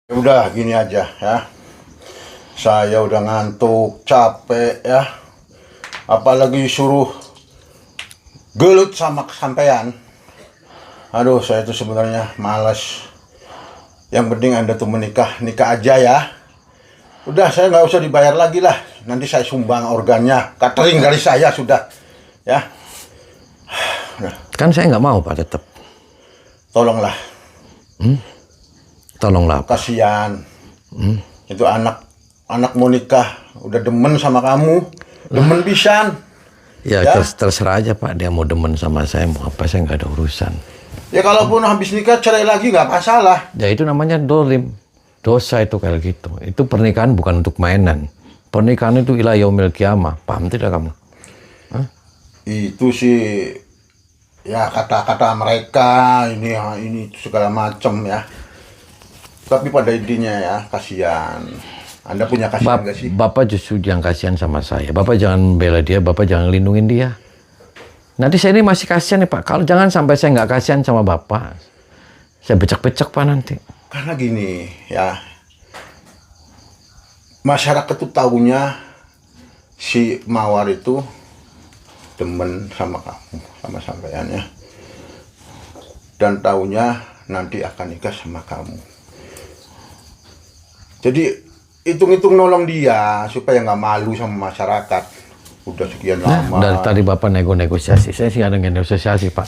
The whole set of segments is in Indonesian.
Udah gini aja ya. Saya udah ngantuk, capek ya. Apalagi suruh gelut sama kesampaian. Aduh, saya itu sebenarnya malas. Yang penting Anda tuh nikah aja ya. Udah, saya nggak usah dibayar lagi lah. Nanti saya sumbang organnya, catering dari saya sudah. Ya. Udah. Kan saya nggak mau Pak tetap. Tolonglah. Tolonglah Pak. Kasihan. Itu anak mau nikah, udah demen sama kamu, demen pisan. Ya, terserah aja Pak, dia mau demen sama saya, mau apa, saya nggak ada urusan. Ya kalaupun habis nikah cerai lagi nggak masalah. Ya itu namanya dolim. Dosa itu kayak gitu. Itu pernikahan bukan untuk mainan. Pernikahan itu ila yaumil qiyamah. Paham tidak kamu? Hah? Itu sih ya kata-kata mereka ini segala macam ya. Tapi pada intinya ya kasihan. Anda punya kasihan nggak sih? Bapak justru yang kasihan sama saya. Bapak jangan bela dia, Bapak jangan lindungin dia. Nanti saya ini masih kasihan nih Pak. Kalau jangan sampai saya nggak kasihan sama Bapak. Saya becek-becek Pak nanti. Karena gini ya. Masyarakat tuh taunya si Mawar itu demen sama kamu, sama sampeannya. Dan taunya nanti akan nikah sama kamu. Jadi hitung-hitung nolong dia supaya nggak malu sama masyarakat. Udah sekian lama. Dari tadi Bapak negosiasi, saya sih nggak ada negosiasi Pak.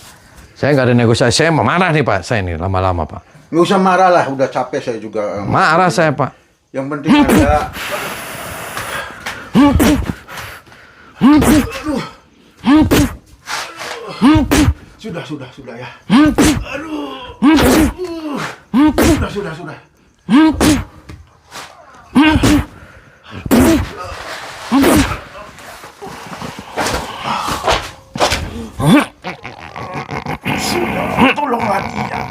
Saya nggak ada negosiasi, saya mau marah nih Pak. Saya ini lama-lama Pak. Nggak usah marah lah, udah capek saya juga. Marah saya Pak. Yang penting ada. Sudah ya. Aduh. Sudah. Tolonglah dia.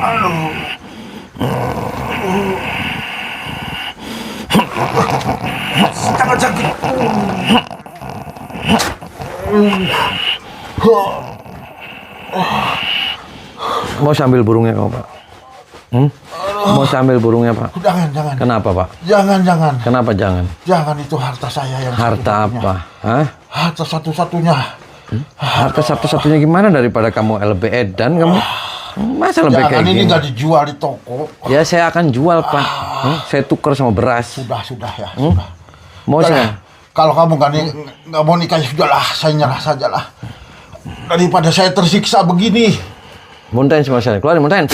Aduh. Jangan sakit. Mau sambil burungnya kamu Pak? Mau sambil burungnya Pak? Jangan. Kenapa Pak? Jangan. Kenapa jangan? Jangan, itu harta saya yang Harta apa? Hah? harta satu-satunya. Harta satu-satunya gimana daripada kamu LB Edan kamu? Masa lebih kayak Jangan, ini gini? nggak dijual di toko. Ya saya akan jual Pak. Saya tuker sama beras. Sudah ya. Sudah. Mau Udah, saya? Kalau kamu nggak mau nikah, ya sudahlah, saya nyerah sajalah. Daripada saya tersiksa begini. Muntahin semua saya. Keluarin, muntahin.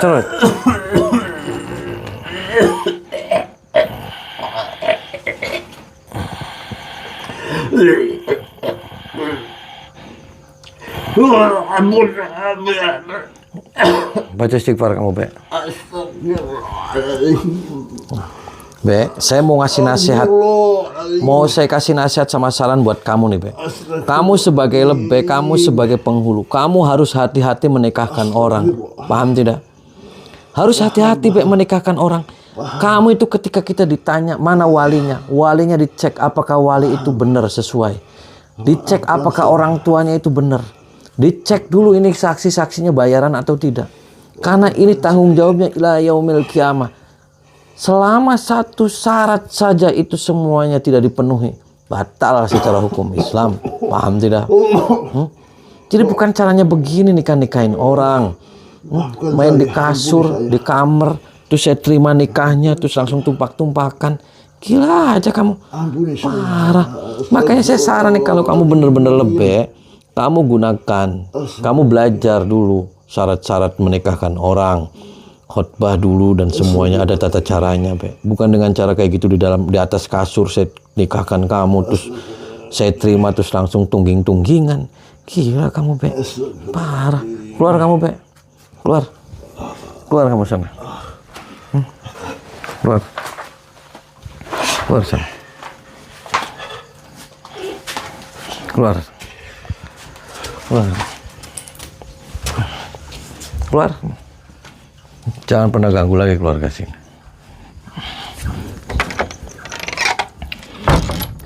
Terus. Baca istighfar kamu, Be. Be, saya mau ngasih nasihat. Mau saya kasih nasihat sama saran buat kamu nih, Be. Kamu sebagai lebih, kamu sebagai penghulu, kamu harus hati-hati menikahkan orang. Paham tidak? Harus hati-hati, Be, menikahkan orang. Kamu itu ketika kita ditanya mana walinya, walinya dicek apakah wali itu benar sesuai. Dicek apakah orang tuanya itu benar. Dicek dulu ini saksi-saksinya bayaran atau tidak. Karena ini tanggung jawabnya ila yaumil qiyamah. Selama satu syarat saja itu semuanya tidak dipenuhi, batal secara hukum Islam. Paham tidak? Jadi bukan caranya begini nikahin orang. Main di kasur, di kamar, terus saya terima nikahnya, terus langsung tumpak-tumpakan. Gila aja kamu. Parah. Makanya saya saran nih, kalau kamu bener-bener lebih, kamu gunakan, kamu belajar dulu syarat-syarat menikahkan orang, khotbah dulu dan semuanya ada tata caranya, Be. Bukan dengan cara kayak gitu di atas kasur saya nikahkan kamu terus saya terima terus langsung tungging-tunggingan. Gila kamu, Be. Parah. Keluar kamu, Be. Keluar kamu sana. Keluar sana. Keluar. Jangan pernah ganggu lagi keluarga sini.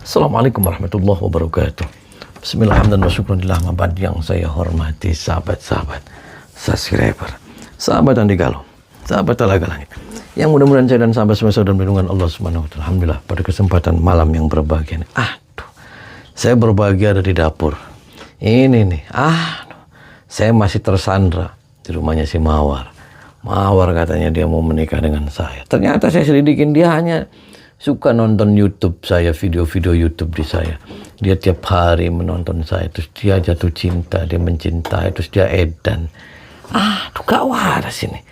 Assalamualaikum warahmatullahi wabarakatuh. Bismillahirrahmanirrahim. Yang saya hormati sahabat-sahabat subscriber, sahabat Andi Galuh, sahabat Talaga Langit. Yang mudah-mudahan saya dan sahabat semua dalam lindungan Allah Subhanahu wa taala. Alhamdulillah pada kesempatan malam yang berbahagia ini. Saya berbahagia ada di dapur. Ini nih, saya masih tersandra di rumahnya si Mawar. Mawar katanya dia mau menikah dengan saya. Ternyata saya selidikin dia hanya suka nonton YouTube saya, video-video YouTube di saya. Dia tiap hari menonton saya, terus dia jatuh cinta, dia mencintai, terus dia edan. Gak waras ini.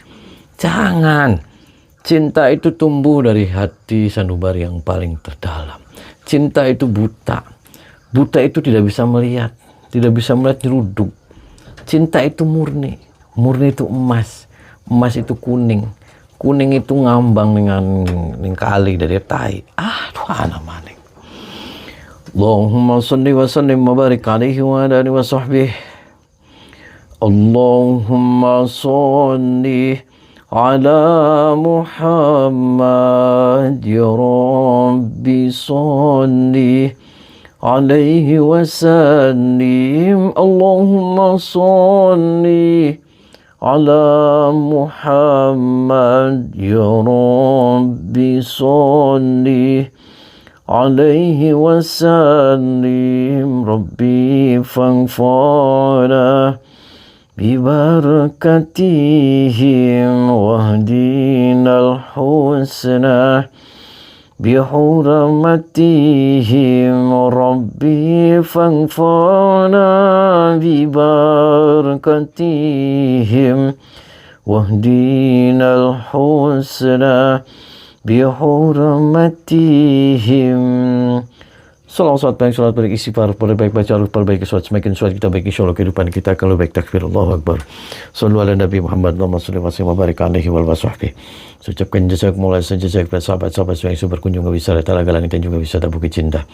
Jangan. Cinta itu tumbuh dari hati sanubari yang paling terdalam. Cinta itu buta. Buta itu tidak bisa melihat. Tidak bisa melihat nyeruduk. Cinta itu murni. Murni itu emas. Emas itu kuning. Kuning itu ngambang dengan kali dari tai. Anak maning. Allahumma salli wa sallim wa barik alaihi wa alihi wa sahbihi. Allahumma salli ala Muhammad ya Rabbi salli alaihi wa sallim. Allahumma salli ala Muhammad ya Rabbi salli alaihi wa sallim. Rabbi fanfa'na ببركتهم واهدنا الحسنى بحرمتهم ربي فانفعنا ببركتهم واهدنا الحسنى بحرمتهم. Salat baik, salat baik, istighfar, perbaik baca, perbaiki salat, semakin salat kita baik insyaallah kehidupan kita akan lebih baik. Takbir, Allahu Akbar. Sallu ala Nabi Muhammad, Allahumma shalli wa sallim wa barik alaihi wa sahbihi. Saya ucapkan jazakumullah khairan kepada sahabat-sahabat semua yang berkunjung ke wisata Talaga Langit dan juga wisata Bukit Cinta.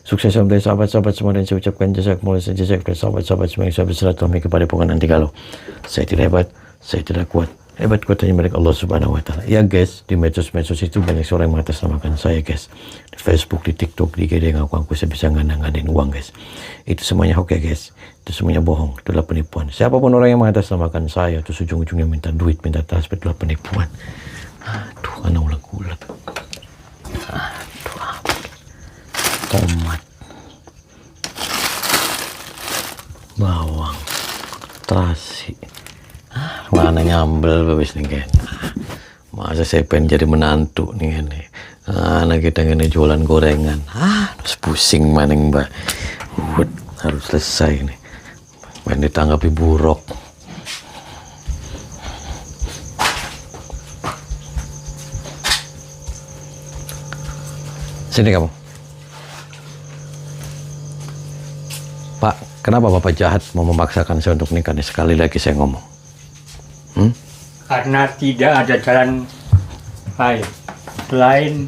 Sukses sampai sahabat-sahabat semua, dan saya ucapkan jazakumullah khairan kepada sahabat-sahabat semua yang bersilaturahmi kepada pengen nanti kalau saya tidak hebat, saya tidak kuat. Hebat kuatnya milik Allah Subhanahu wa taala. Ya guys, di medsos-medsos itu banyak orang yang mengatasnamakan saya guys. Di Facebook, di TikTok, di IG ngaku-ngaku saya bisa ngadain uang guys. Itu semuanya hoax ya guys. Itu semuanya bohong, itulah penipuan. Siapapun orang yang mengatasnamakan saya, terus ujung-ujungnya minta duit, minta transfer, itulah penipuan. Karena uleg-uleg. Tomat, bawang, terasi. Mana nyambel babes nih kan. Masa saya pengen jadi menantu nih kan. Anak kita ini jualan gorengan. Terus pusing maning mbak. Harus selesai nih. Main ditanggapi buruk. Sini kamu. Pak, kenapa Bapak jahat mau memaksakan saya untuk nikah nih? Sekali lagi saya ngomong. Karena tidak ada jalan lain selain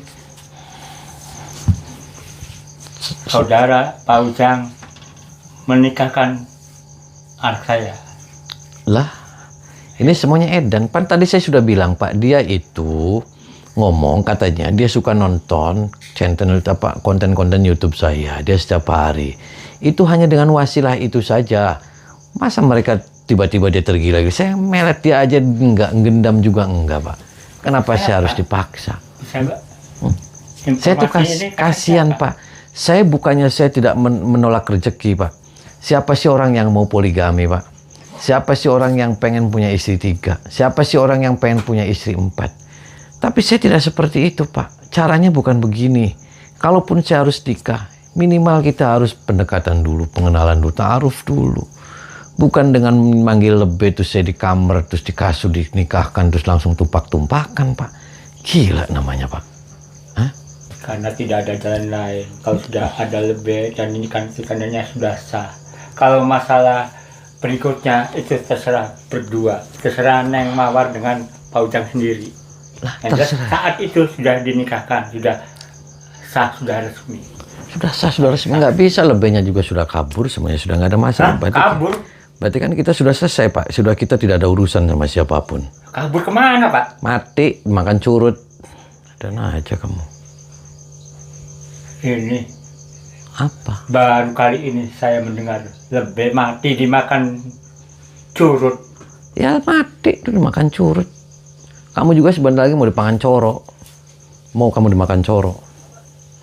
saudara Pak Ujang menikahkan anak saya. Lah, ini semuanya edan. Pan tadi saya sudah bilang Pak, dia itu ngomong katanya dia suka nonton channel apa konten-konten YouTube saya. Dia setiap hari. Itu hanya dengan wasilah itu saja. Masa mereka tiba-tiba dia tergila? Saya melet dia aja enggak, gendam juga enggak Pak. Kenapa saya harus dipaksa? Bisa Mbak? Saya tuh kasihan Pak. Saya bukannya saya tidak menolak rezeki Pak. Siapa sih orang yang mau poligami Pak? Siapa sih orang yang pengen punya istri 3? Siapa sih orang yang pengen punya istri 4? Tapi saya tidak seperti itu Pak. Caranya bukan begini. Kalaupun saya harus nikah, minimal kita harus pendekatan dulu, pengenalan dulu, ta'aruf dulu. Bukan dengan manggil lebih terus saya di kamar, terus di kasur dinikahkan, terus langsung tumpak-tumpakan Pak. Gila namanya Pak. Hah? Karena tidak ada jalan lain. Kalau sudah ada lebih dan ini kan sebenarnya sudah sah. Kalau masalah berikutnya itu terserah berdua. Terserah Neng Mawar dengan Pak Ujang sendiri. Lah, saat itu sudah dinikahkan, sudah sah, sudah resmi. Sudah sah, sudah resmi. Nggak bisa, lebihnya juga sudah kabur, semuanya sudah nggak ada masalah. Kabur? Berarti kan kita sudah selesai Pak. Sudah kita tidak ada urusan sama siapapun. Kabur kemana Pak? Mati, makan curut. Dan aja kamu. Ini. Apa? Baru kali ini saya mendengar lebih mati dimakan curut. Ya mati, itu dimakan curut. Kamu juga sebentar lagi mau dipangan coro. Mau kamu dimakan coro.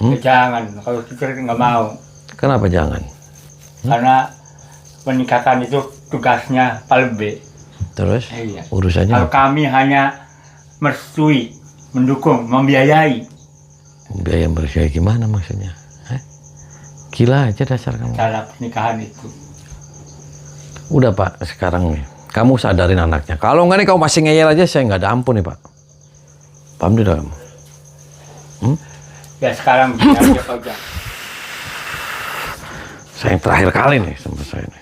Ya jangan, kalau pikir nggak mau. Kenapa jangan? Karena pernikahan itu tugasnya Pak Lebe. Terus Iya. urusannya Kalau kami hanya merestui, mendukung, membiayai. biaya bersih gimana maksudnya? Gila aja dasar kamu. Cara pernikahan itu. Udah Pak, sekarang nih kamu sadarin anaknya. Kalau enggak nih kamu masih ngeyel aja, saya nggak ada ampun nih Pak. Paham tidak kamu? Ya sekarang gini aja Pak Ujang. Saya yang terakhir kali nih sama saya nih.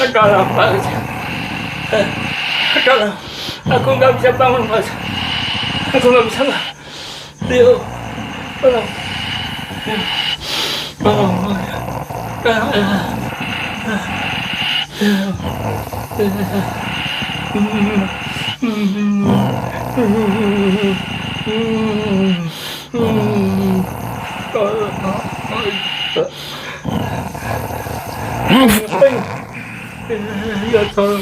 Tolong Pak Ujang. Tolong. Aku nggak bisa bangun Mas. Aku nggak bisa Pak. Dio. Tolong. Tolong. Ya tolong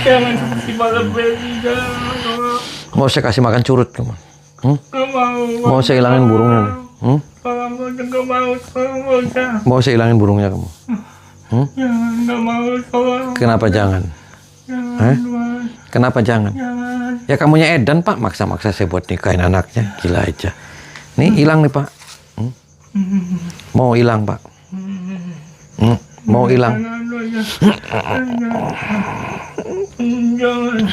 jangan seperti malam ini, jangan. Mau saya kasih makan curut kamu? Nggak mau. Mau saya hilangin burungnya nih? Tolong nggak mau, tolong jangan. Mau saya hilangin burungnya kamu? Jangan, nggak mau, tolong. Kenapa jangan? Jangan, Mas. Kenapa jangan? Jangan. Ya kamunya edan Pak, maksa-maksa saya buat nikahin anaknya, gila aja. Nih hilang nih Pak. Mau hilang Pak? Mau hilang? Jangan.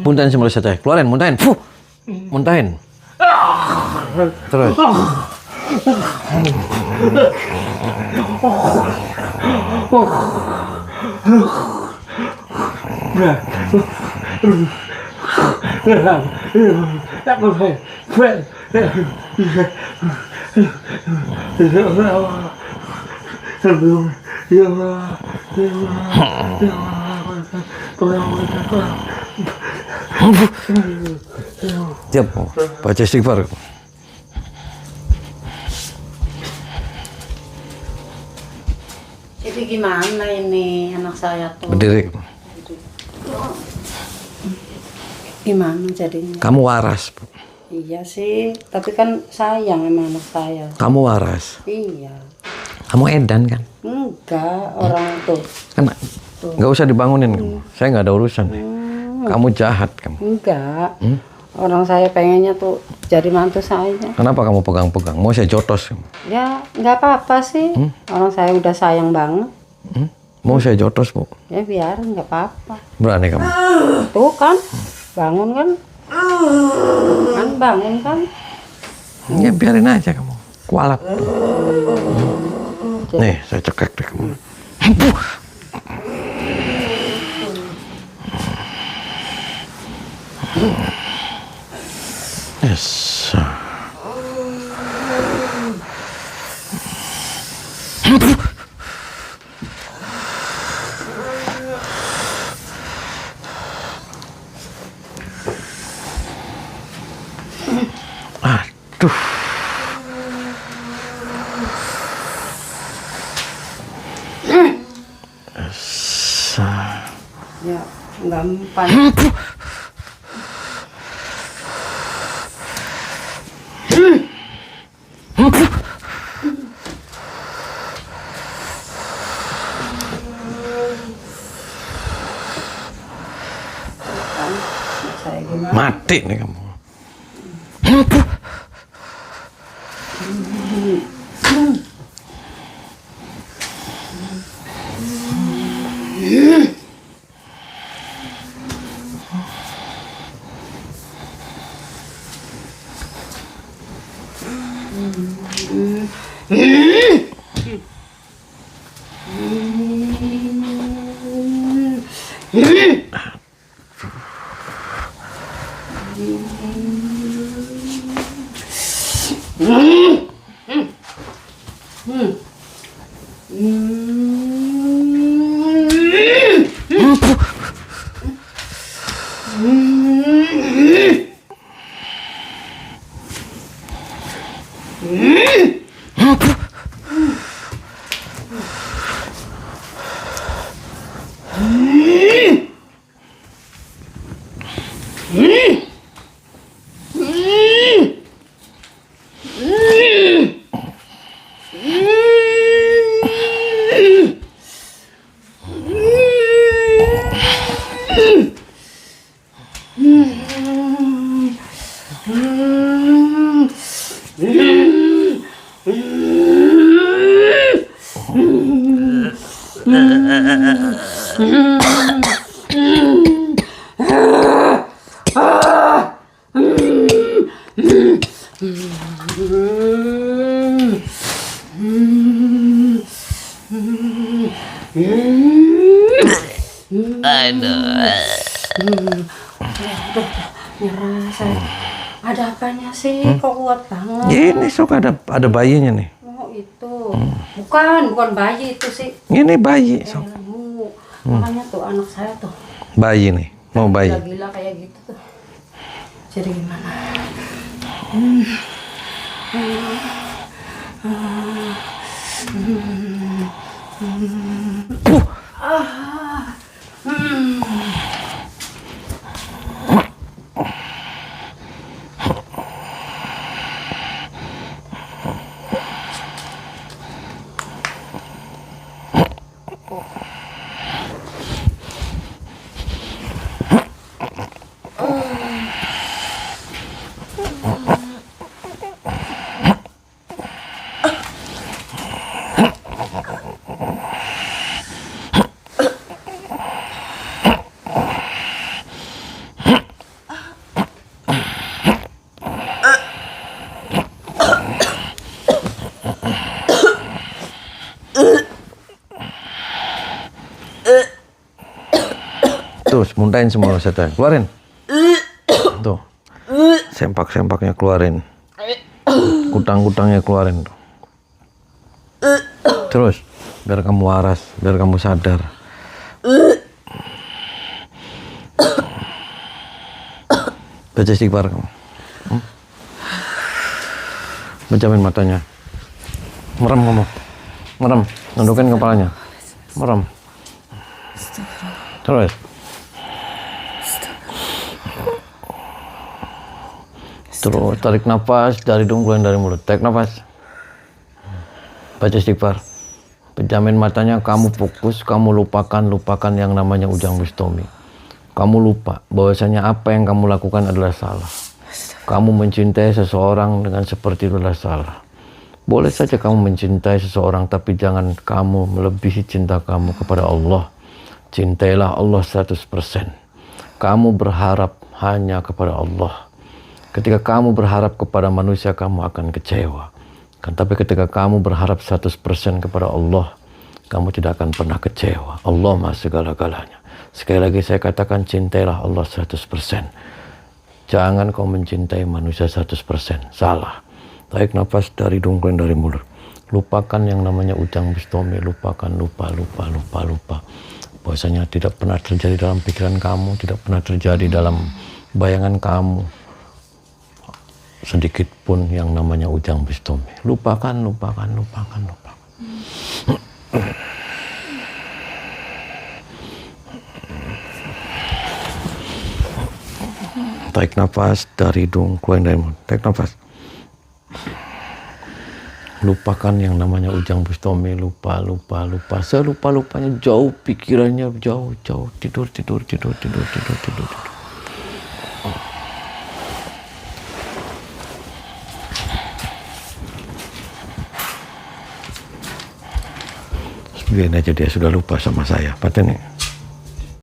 Muntahin semua saya, keluarin, muntahin. Muntahin. Terus. Siap, baca istighfar. Jadi gimana ini anak saya tuh? Berdiri. Gimana jadinya? Kamu waras, Bu. Iya sih, tapi kan sayang sama anak saya. Kamu waras. Iya. Kamu edan kan? Enggak, orang tuh. Kan nggak usah dibangunin kamu. Saya nggak ada urusan. Kamu jahat kamu. Enggak. Orang saya pengennya tuh jadi mantu saya. Kenapa kamu pegang-pegang? Mau saya jotos kamu? Ya, nggak apa-apa sih. Orang saya udah sayang banget. Mau saya jotos, Bu? Ya biar, nggak apa-apa. Berani kamu? Tuh kan, bangun kan? Kan bangun kan? Ya biarin aja kamu. Kualap. Nih, saya cekek deh kamu. Yes. Aduh. Ya, gampang. Mati nih kamu. Nyerah saya. Ada apanya sih? Kok kuat banget? Ini sok ada bayinya nih. Oh itu. Bukan bayi itu sih. Ini bayi sok. Makanya tuh anak saya tuh. Bayi nih, mau bayi. Gila kayak gitu tuh. Jadi gimana? Tuh, muntahin semua setan. Keluarin. Tuh. Sempak-sempaknya keluarin. Kutang-kutangnya keluarin tuh. Terus, biar kamu waras, biar kamu sadar. Baca istighfar kamu. Pejamin matanya. Merem kamu. Merem. Nundukin kepalanya. Merem. Terus. Terus tarik nafas dari hidung, keluarin dari mulut. Tarik nafas. Baca istighfar. Pejamin matanya, kamu fokus, kamu lupakan yang namanya ujang bistomi. Kamu lupa bahwasanya apa yang kamu lakukan adalah salah. Kamu mencintai seseorang dengan seperti itu adalah salah. Boleh saja kamu mencintai seseorang, tapi jangan kamu melebihi cinta kamu kepada Allah. Cintailah Allah 100%. Kamu berharap hanya kepada Allah. Ketika kamu berharap kepada manusia, kamu akan kecewa. Tapi ketika kamu berharap 100% kepada Allah, kamu tidak akan pernah kecewa. Allah Maha segala-galanya. Sekali lagi saya katakan, cintailah Allah 100%. Jangan kau mencintai manusia 100%. Salah. Tarik nafas dari hidung, keluar dari mulut. Lupakan yang namanya ujang bistomi. Lupakan, lupa. Bahwasanya tidak pernah terjadi dalam pikiran kamu, tidak pernah terjadi dalam bayangan kamu sedikit pun yang namanya ujang bistomi. Lupakan. Tarik nafas dari hidung, keluar dari mulut. Tarik nafas. Lupakan yang namanya ujang bistomi. Lupa. Selupa-lupanya, jauh pikirannya, jauh. Tidur. Biarin aja dia sudah lupa sama saya. Paten nih.